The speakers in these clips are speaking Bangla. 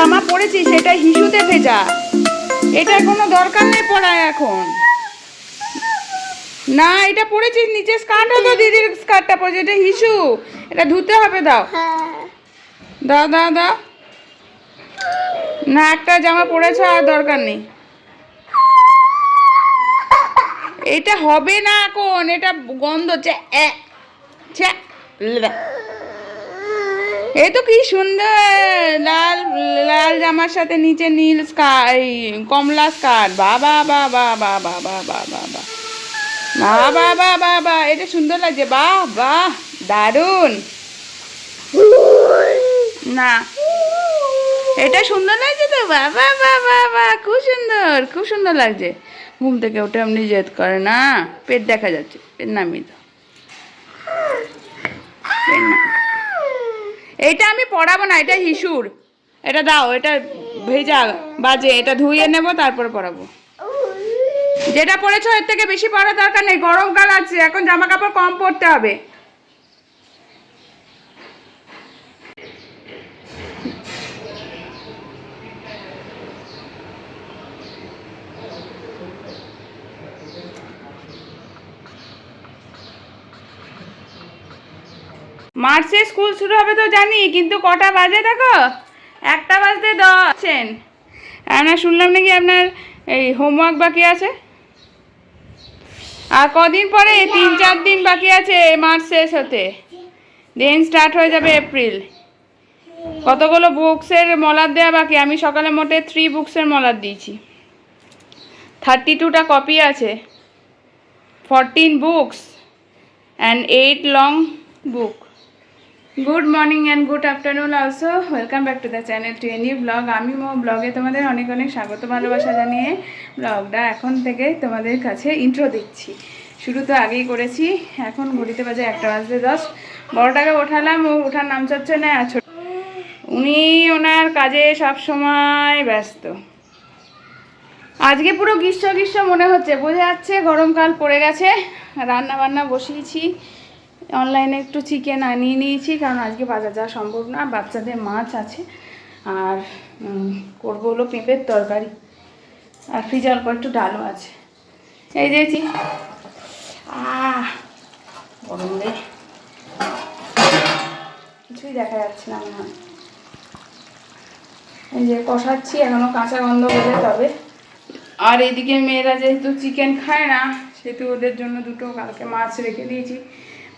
জামা পরেছিস সেটা হিসুতে ভেজা, এটার কোনো দরকার নেই পরা এখন। না এটা পরেছিস নিচে স্কার্টও তো দিদির স্কার্টটা পরেছে, এটা হিসু, এটা ধুতে হবে। দাও দাও দাও দাও। না একটা জামা পরেছ আর দরকার নেই, এটা হবে না এখন, এটা গন্ধ। এই তো কি সুন্দর লাল লাল জামার সাথে নিচে নীল কমলা স্কার্ট। বাবা বাবা বাবা বাবা বাবা বাবা বাবা বাবা, এটা সুন্দর লাগছে। বাহ বাহ দারুণ। না এটা সুন্দর লাগছে তো, বাবা বাবা বাবা, খুব সুন্দর খুব সুন্দর লাগছে। ঘুম থেকে ওঠে এমনি জেদ করে না, পেট দেখা যাচ্ছে, পেট নামিয়ে দাও। এইটা আমি পড়াবো না, এটা হিসুর, এটা দাও, এটা ভেজা বাজে, এটা ধুয়ে নেবো তারপরে পরাবো। যেটা পরেছো এর থেকে বেশি পরার দরকার নেই, গরমকাল আছে এখন, জামা কাপড় কম পরতে হবে। মার্চে স্কুল শুরু হবে তো জানি, কিন্তু কটা বাজে দেখো, 1টা বাজতে 10। আপনার শুনলাম নাকি আপনার এই হোমওয়ার্ক বাকি আছে, আর কদিন পরে 3-4 দিন বাকি আছে মার্চ শেষ হতে, দেন স্টার্ট হয়ে যাবে এপ্রিল। কতগুলো বুকসের মলার দেওয়া বাকি, আমি সকালে মোটে 3 বুকসের মলার দিয়েছি। 32টা কপি আছে, 14 books and 8 long book. Good morning and good afternoon also, welcome back to the channel to a new blog. আমি ব্লগে তোমাদের অনেক অনেক স্বাগত ভালোবাসা জানিয়ে ব্লগটা এখন থেকে তোমাদের কাছে ইন্ট্রো দিচ্ছি। শুরু তো আগেই করেছি, এখন ঘড়িতে বাজে 1টা বাজতে 10। বড়টাকে ওঠালাম, ও ওঠার নাম চাচ্ছে না, আর উনি ওনার কাজে সব সময় ব্যস্ত। আজকে পুরো গ্রীষ্ম গ্রীষ্ম মনে হচ্ছে, বোঝা যাচ্ছে গরমকাল পড়ে গেছে। রান্না বান্না বসিয়েছি, অনলাইনে একটু চিকেন আনিয়ে নিয়েছি, কারণ আজকে বাজার যাওয়া সম্ভব না, বাচ্চাদের মাছ আছে, আর করবো হলো পেঁপের তরকারি, আর ফ্রিজে অল্প একটু ডালও আছে। এই দিয়েছি, গরম রে, কিছুই দেখা যাচ্ছে না মনে হয়। এই যে কষাচ্ছি, এখনও কাঁচা গন্ধ বলে তবে। আর এদিকে মেয়েরা যেহেতু চিকেন খায় না, সেহেতু ওদের জন্য দুটো কালকে মাছ রেখে দিয়েছি,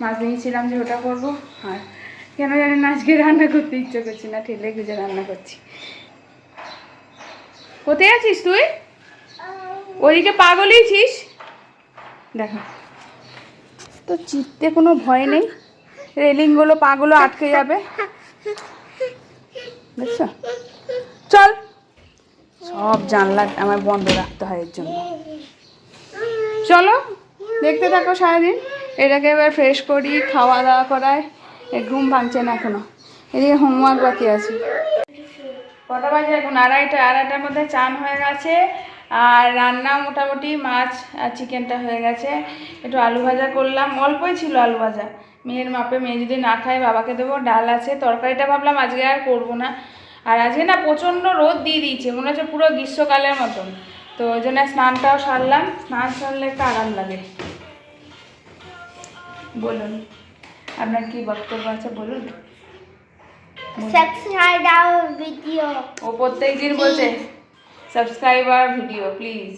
মাছ নিয়েছিলাম যে ওটা করবো। আর কেন জানি না আজকে রান্না করতে ইচ্ছে করছি না, ঠেলে খুঁজে রান্না করছি। কোথায় আছিস তুই? ওইদিকে পাগলইছিস, দেখো তো চিপতে কোনো ভয় নেই, রেলিংগুলো পাগুলো আটকে যাবে, দেখছো? চল, সব জানলা আমার বন্ধ রাখতে হয় এর জন্য। চলো দেখতে থাকো সারাদিন। এটাকে এবার ফ্রেশ করি, খাওয়া দাওয়া করায়, ঘুম ভাঙছে না এখনো, এদিকে হোমওয়ার্ক বাকি আছে। কটা বাজে এখন? 2:30। 2:30টার মধ্যে চান হয়ে গেছে, আর রান্না মোটামুটি মাছ আর চিকেনটা হয়ে গেছে। একটু আলু ভাজা করলাম, অল্পই ছিল আলু ভাজা, মেয়ের মাপে, মেয়ে যদি না খায় বাবাকে দেবো। ডাল আছে, তরকারিটা ভাবলাম আজকে আর করবো না। আর আজকে না প্রচণ্ড রোদ দিয়ে দিয়েছে, মনে হচ্ছে পুরো গ্রীষ্মকালের মতন, তো ওই জন্য স্নানটাও সারলাম। স্নান সারলে একটু আরাম লাগে। বলুন আপনার কি বক্তব্য আছে, বলুন। Subscribe our video. ও প্রত্যেক দিন বলছে সাবস্ক্রাইব আওয়ার ভিডিও প্লিজ।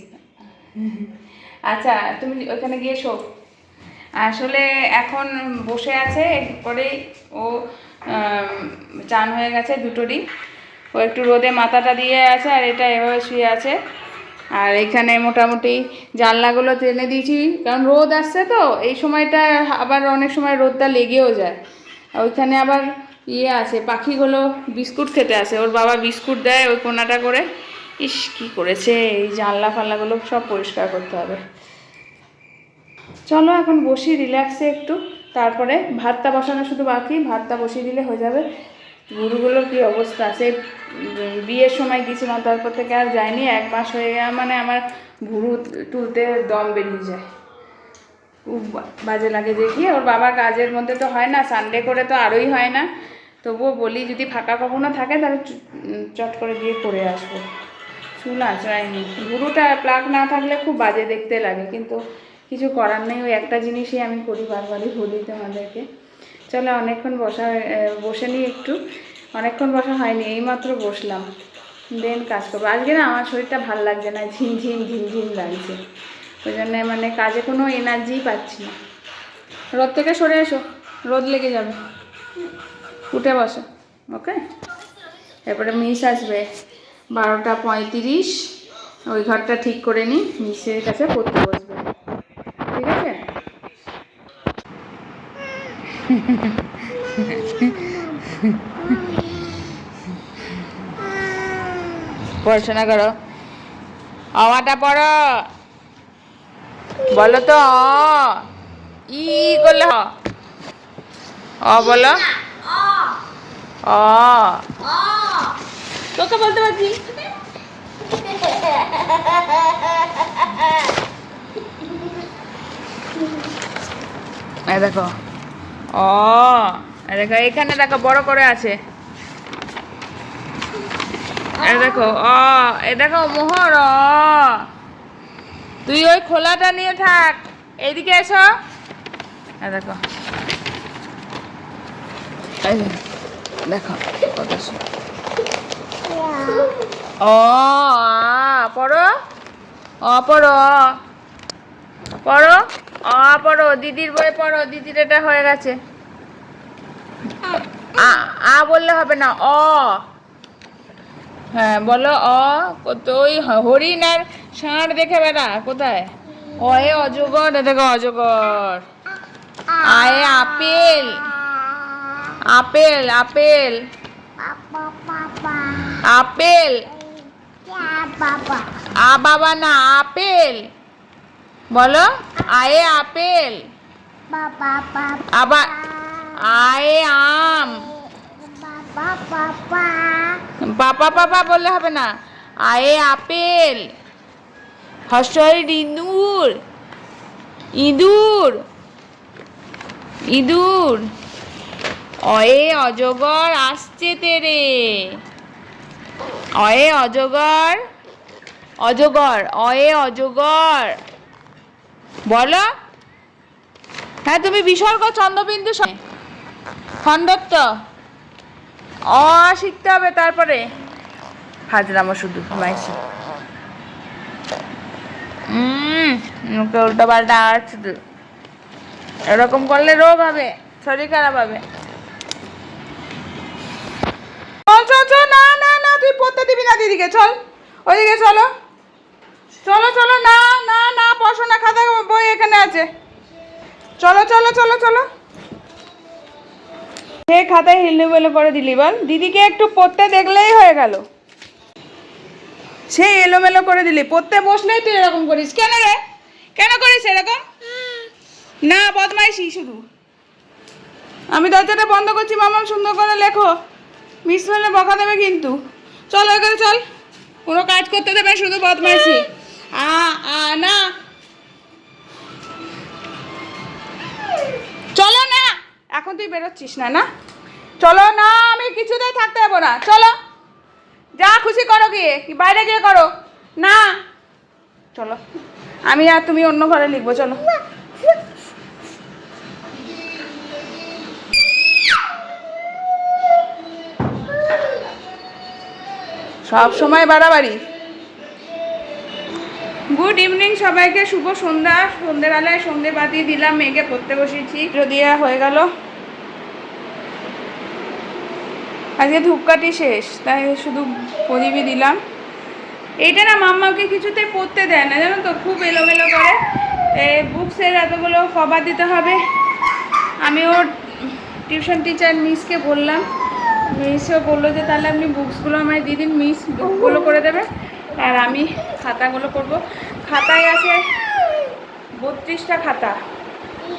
আচ্ছা তুমি ওখানে গিয়ে শো। আসলে এখন বসে আছে, পরেই ও চান হয়ে গেছে দুটোরই, ও একটু রোদে মাথাটা দিয়ে আছে, আর এটা এভাবে শুয়ে আছে। আর এখানে মোটামুটি জানলাগুলো টেনে দিয়েছি, কারণ রোদ আসছে তো এই সময়টা, আবার অনেক সময় রোদটা লেগেও যায়। ওইখানে আবার আছে, পাখিগুলো বিস্কুট খেতে আসে, ওর বাবা বিস্কুট দেয় ওই কোনাটা করে। ইস কী করেছে, এই জানলা ফাল্লাগুলো সব পরিষ্কার করতে হবে। চলো এখন বসি রিল্যাক্সে একটু, তারপরে ভাতটা বসানো শুধু বাকি, ভাতটা বসিয়ে দিলে হয়ে যাবে। গরুগুলোর কী অবস্থা, সেই বিয়ের সময় গিয়েছিলাম, তারপর থেকে আর যায়নি। 1 মাস হয়ে গেল, মানে আমার ভুরু তুলতে দম বেরিয়ে যায়, খুব বাজে লাগে দেখি। ওর বাবা কাজের মধ্যে তো হয় না, সানডে করে তো আরোই হয় না, তবুও বলি যদি ফাঁকা কখনো থাকে তাহলে চট করে গিয়ে করে আসবো। চুল আঁচড়াইনি, গুরুটা প্লাগ না থাকলে খুব বাজে দেখতে লাগে, কিন্তু কিছু করার নেই, ওই একটা জিনিসই আমি করি, বারবারই বলি তোমাদেরকে। চলো অনেকক্ষণ বসে নিই একটু, অনেকক্ষণ বসা হয়নি, এইমাত্র বসলাম, দেন কাজ করবো। আজকে না আমার শরীরটা ভালো লাগছে না, ঝিমঝিম ঝিমঝিম লাগছে, ওই জন্য মানে কাজে কোনো এনার্জি পাচ্ছি না। রোদ থেকে সরে এসো, রোদ লেগে যাবে, উঠে বসো। ওকে, এরপরে মিস আসবে 12:35, ওই ঘরটা ঠিক করে নিই, মিসের কাছে পড়তে বসবে, ঠিক আছে? পড়াশোনা করো, অটা পড়ো, বলো তো ই করলে বলো তোকে বলতে পারছি। দেখো দেখো এখানে দেখো বড় করে আছে, দেখো দেখো মোহর, তুই ওই খোলাটা নিয়ে থাক, এইদিকে এসো, দেখো দেখো কত পড়ো, পড়ো পড়ো, পড়ো, দিদির বই পড়ো, দিদির এটা হয়ে গেছে। বললে হবে না, হ্যাঁ বলো, ওই হরিণ আর ষাঁড় দেখে বেড়া কোথায়, এ অজগর, দেখো অজগর, আয়ে আপেল, আপেল আপেল আপেল, বাবা না, আপেল বলো, আয়ে আপেল, আবার আয়ে আম, পাপা পাপা বললে হবে না, আয়ে আপেল, হর্ষই ইঁদুর, ইঁদুর ইঁদুর, অয়ে অজগর আসছে তেরে, অয়ে অজগর, অজগর, অয়ে অজগর বলো। হ্যাঁ তুমি বিসর্গ চন্দ্রবিন্দু খণ্ডত্ব শিখতে হবে, তারপরে হাজরামো শুধু মাইসি, উল্টো পাল্টা আর শুধু এরকম করলে রোগ হবে, শরীর খারাপ হবে। চল না না না, তুই পড়তে দিবি না দিদিকে, চল ওইদিকে, চলো চলো চলো, না না না, পড়াশোনা খাতা বই এখানে আছে, চলো চলো চলো চলো। সে খাতায় হিলমেলো করে দিলি বল, দিদিকে একটু পড়তে দেখলেই হয়ে গেল, সে এলোমেলো করে দিলি, পড়তে বসলেই তুই এরকম করিস, কেন রে, কেন করিস এরকম? না বদমাইশি শুধু। আমি দরজাটা বন্ধ করছি, মামা সুন্দর করে লেখো, মিস হলে বকা দেবে কিন্তু। চল ওই করে চল, কোনো কাজ করতে দেবে, শুধু বদমাইশি। না চলো না, এখন তুই বেরোচ্ছিস না, না চলো না, আমি কিছুতেই থাকতে যাবো না, চলো যা খুশি করো, গিয়ে বাইরে গিয়ে করো, না চলো, আমি আর তুমি অন্য ঘরে লিখবো, চলো। সব সময় বাড়াবাড়ি। গুড ইভিনিং সবাইকে, শুভ সন্ধ্যা। সন্ধ্যেবেলায় সন্ধ্যে বাতি দিলাম, মেয়েকে পড়তে বসেছি, দেওয়া হয়ে গেল। আজকে ধূপকাঠি শেষ, তাই শুধু প্রদীপই দিলাম। এইটা না মাম্মাকে কিছুতে পড়তে দেয় না, জানো তো, খুব এলোমেলো করে। বুকসের এতগুলো কভার দিতে হবে। আমি ওর টিউশন টিচার মিসকে বললাম, মিসও বললো যে তাহলে আপনি বুকসগুলো আমায় দিয়ে দিন, মিস বুকগুলো করে দেবে আর আমি খাতাগুলো করব। খাতায় আছে 32টা খাতা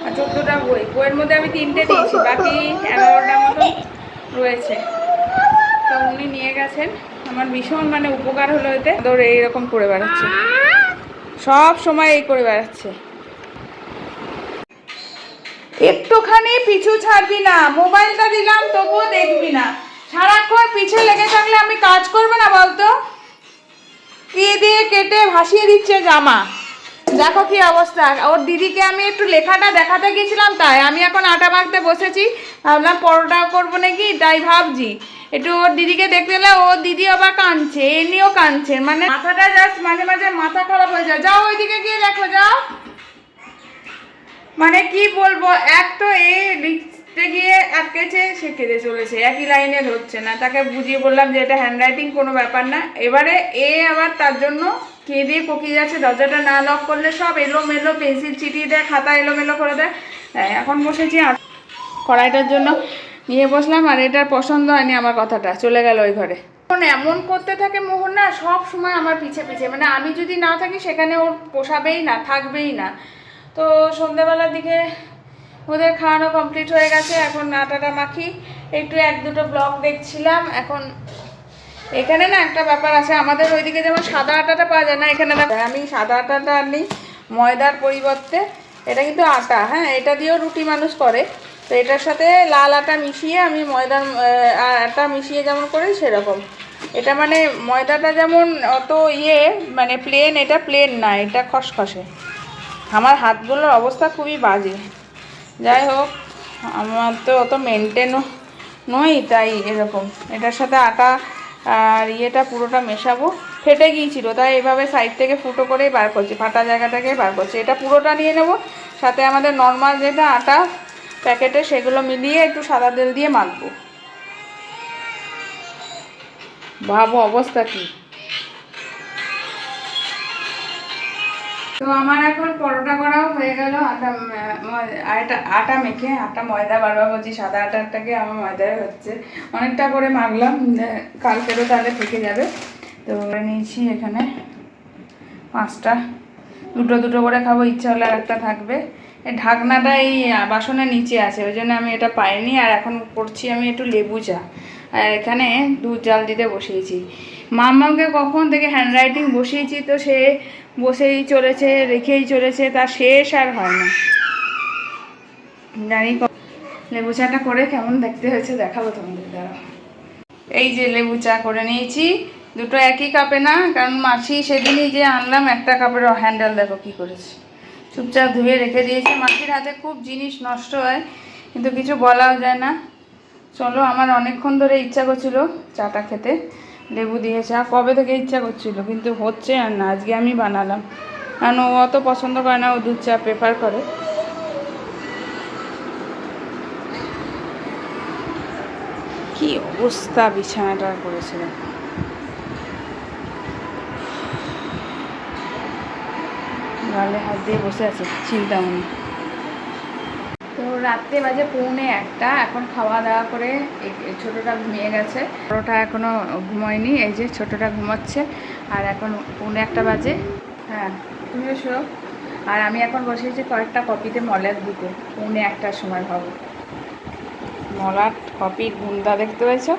আর 14টা বই, বইয়ের মধ্যে আমি 3টে দিয়েছি, বাকি 11টা মতো রয়েছে। তো উনি নিয়ে গেছেন, আমার ভীষণ মানে উপকার হলো এতে। ধর এইরকম করে বেড়াচ্ছে, সব সময় এই করে বেড়াচ্ছে। একটুখানি পিছু ছাড়বি না, মোবাইলটা দিলাম তবুও দেখবি না, সারাক্ষণ পিছে লেগে থাকলে আমি কাজ করবো না বলতো? কি দিয়ে কেটে ভাসিয়ে দিচ্ছে জামা, দেখো কি অবস্থা। ওর দিদিকে আমি একটু লেখাটা দেখাতে গিয়েছিলাম, তাই আমি এখন আটা মাখতে বসেছি, ভাবলাম পরোটা করবো নাকি, তাই ভাবছি একটু ওর দিদিকে দেখতে গেলে ওর দিদি আবার কাঁদছে, এমনিও কাঁদছে, মানে মাথাটা জাস্ট মাঝে মাঝে মাথা খারাপ হয়ে যায়। যাও ওইদিকে গিয়ে দেখো, যাও। মানে কি বলবো, এক তো এই লিখতে গিয়ে আটকেছে, সে কেঁদে চলেছে, একই লাইনে ধরছে না। তাকে বুঝিয়ে বললাম যে এটা হ্যান্ডরাইটিং কোনো ব্যাপার না। এবারে এ আবার তার জন্য কেঁদে পকিয়ে যাচ্ছে, দরজাটা না লক করলে সব এলোমেলো, পেন্সিল চিটিয়ে দেয়, খাতা এলোমেলো করে দেয়। এখন বসেছি কড়াইটার জন্য নিয়ে বসলাম, আর এটার পছন্দ হয়নি আমার কথাটা, চলে গেল ওই ঘরে। এখন এমন করতে থাকে মোহন না, সব সময় আমার পিছে পিছে, মানে আমি যদি না থাকি সেখানে ওর পোষাবেই না, থাকবেই না। তো সন্ধ্যেবেলার দিকে ওদের খাওয়ানো কমপ্লিট হয়ে গেছে, এখন আটাটা মাখি, একটু এক দুটো ব্লগ দেখছিলাম। এখন এখানে না একটা ব্যাপার আছে, আমাদের ওইদিকে যেমন সাদা আটাটা পাওয়া যায় না, এখানে আমি সাদা আটাটা আনি ময়দার পরিবর্তে, এটা কিন্তু আটা, হ্যাঁ, এটা দিয়েও রুটি মানুষ করে। তো এটার সাথে লাল আটা মিশিয়ে আমি ময়দার আটা মিশিয়ে যেমন করি সেরকম। এটা মানে ময়দাটা যেমন অত মানে প্লেন, এটা প্লেন না, এটা খসখসে। আমার হাতগুলোর অবস্থা খুবই বাজে। যাই হোক, আমার তো অত মেনটেনও নই, তাই এরকম। এটার সাথে আটা আর ইয়েটা পুরোটা মেশাবো। ফেটে গিয়েছিল, তাই এইভাবে সাইড থেকে ফুটো করেই বার করছি, ফাটা জায়গাটাকে বার করছি। এটা পুরোটা নিয়ে নেব, সাথে আমাদের নর্মাল যেটা আটা প্যাকেটে সেগুলো মিলিয়ে একটু সাদা তেল দিয়ে মাখবো। ভাবো অবস্থা কি। তো আমার এখন পরোটা করাও হয়ে গেল, আটা মেখে, আটা ময়দা বারবার বলছি, সাদা আটাটাকে আমার ময়দায় হচ্ছে, অনেকটা করে মাখলাম, কালকেরও তাহলে থেকে যাবে। তো নিয়েছি এখানে 5টা, দুটো দুটো করে খাবো, ইচ্ছা হলে আর একটা থাকবে। এই ঢাকনাটা এই বাসনের নিচে আছে, ওই জন্য আমি এটা পাইনি। আর এখন করছি আমি একটু লেবু চা, আর এখানে দুধ জাল দিতে বসিয়েছি। মাম্মাকে কখন থেকে হ্যান্ডরাইটিং বসিয়েছি, তো সে বসেই চলেছে, রেখেই চলেছে, তার শেষ আর হয় না। জানি লেবু চাটা করে কেমন দেখতে হয়েছে দেখাবো তোমাদের, দ্বারা। এই যে লেবু চা করে নিয়েছি, দুটো একই কাপে না, কারণ মাছি সেদিনই যে আনলাম একটা কাপের হ্যান্ডেল দেখো কি করেছে, চুপচাপ ধুয়ে রেখে দিয়েছি। মাছির হাতে খুব জিনিস নষ্ট হয়, কিন্তু কিছু বলাও যায় না। চলো, আমার অনেকক্ষণ ধরে ইচ্ছা করছিল চাটা খেতে, লেবু দিয়ে চা, কবে থেকে ইচ্ছা করছিল, কিন্তু হচ্ছে আর না। আজকে আমি বানালাম, কারণ ও অত পছন্দ করে না, ও দুধ চা প্রেফার করে। কি অবস্থা বিছানাটা করেছিল, গালে হাত দিয়ে বসে আছে, চিন্তা মনে। তো রাত্রে বাজে 1:45, এখন খাওয়া দাওয়া করে ছোটোটা ঘুমিয়ে গেছে, বড়োটা এখনও ঘুমোয়নি, এই যে ছোটোটা ঘুমোচ্ছে। আর এখন 1:45 বাজে, হ্যাঁ তুমিও শো। আর আমি এখন বসেছি কয়েকটা কপিতে মলাট দিতে, 1:45টার সময় ভাবো। মলাট কপির গুন্দা দেখতে পেয়েছো,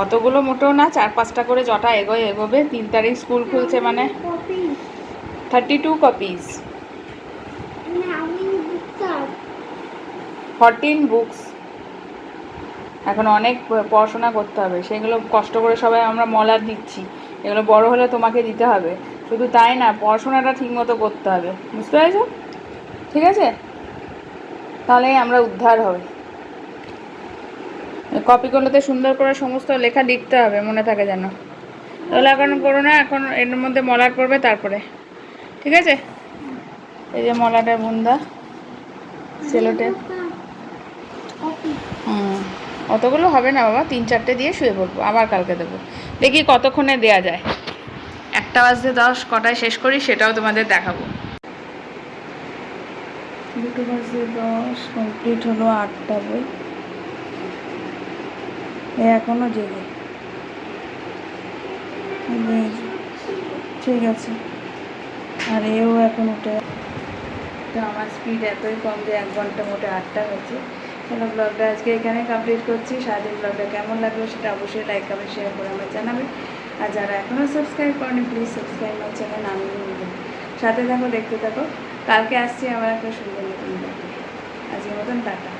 অতগুলো মোটেও না, 4-5টা করে জটা এগোবে। 3 তারিখ স্কুল খুলছে, মানে 32 কপিস, 14 বুকস। এখন অনেক পড়াশোনা করতে হবে, সেগুলো কষ্ট করে সবাই আমরা মলাট দিচ্ছি, এগুলো বড় হলে তোমাকে দিতে হবে। শুধু তাই না, পড়াশোনাটা ঠিকমতো করতে হবে, বুঝতে পেরেছো? ঠিক আছে, তাহলেই আমরা উদ্ধার হবে। কপিগুলোতে সুন্দর করে সমস্ত লেখা লিখতে হবে, মনে থাকে যেন। তাহলে এখন করো না, এখন এর মধ্যে মলাট পড়বে তারপরে, ঠিক আছে? এই যে মলাটের বুন্দা, সেলোটেপ। অতগুলো হবে না বাবা, 3-4টে দিয়ে শুয়ে পড়বো, আবার কালকে দেবো। দেখি কতক্ষণে দেয়া যায়। 1:10 কটায় শেষ করি সেটাও তোমাদের দেখাবো। 2:10 কমপ্লিট হলো, 8টা বই এখনো জেগে। ঠিক আছে, আর এও এখন উঠে। তো আমার স্পিড এতই কম যে 1 ঘন্টা মোটে 8টা হয়েছে। চলো, ব্লগটা আজকে এখানে কমপ্লিট করছি। সারাদিন ব্লগটা কেমন লাগলো সেটা অবশ্যই লাইক কমেন্ট শেয়ার করে আমার জানাবে। আর যারা এখনও সাবস্ক্রাইব করেনি, প্লিজ সাবস্ক্রাইব আমার চ্যানেল, আমি সাথে থাকো, দেখতে থাকো। কালকে আসছি আমার একটা সুন্দর নতুন ব্লগ। আজকের মতন টাটা।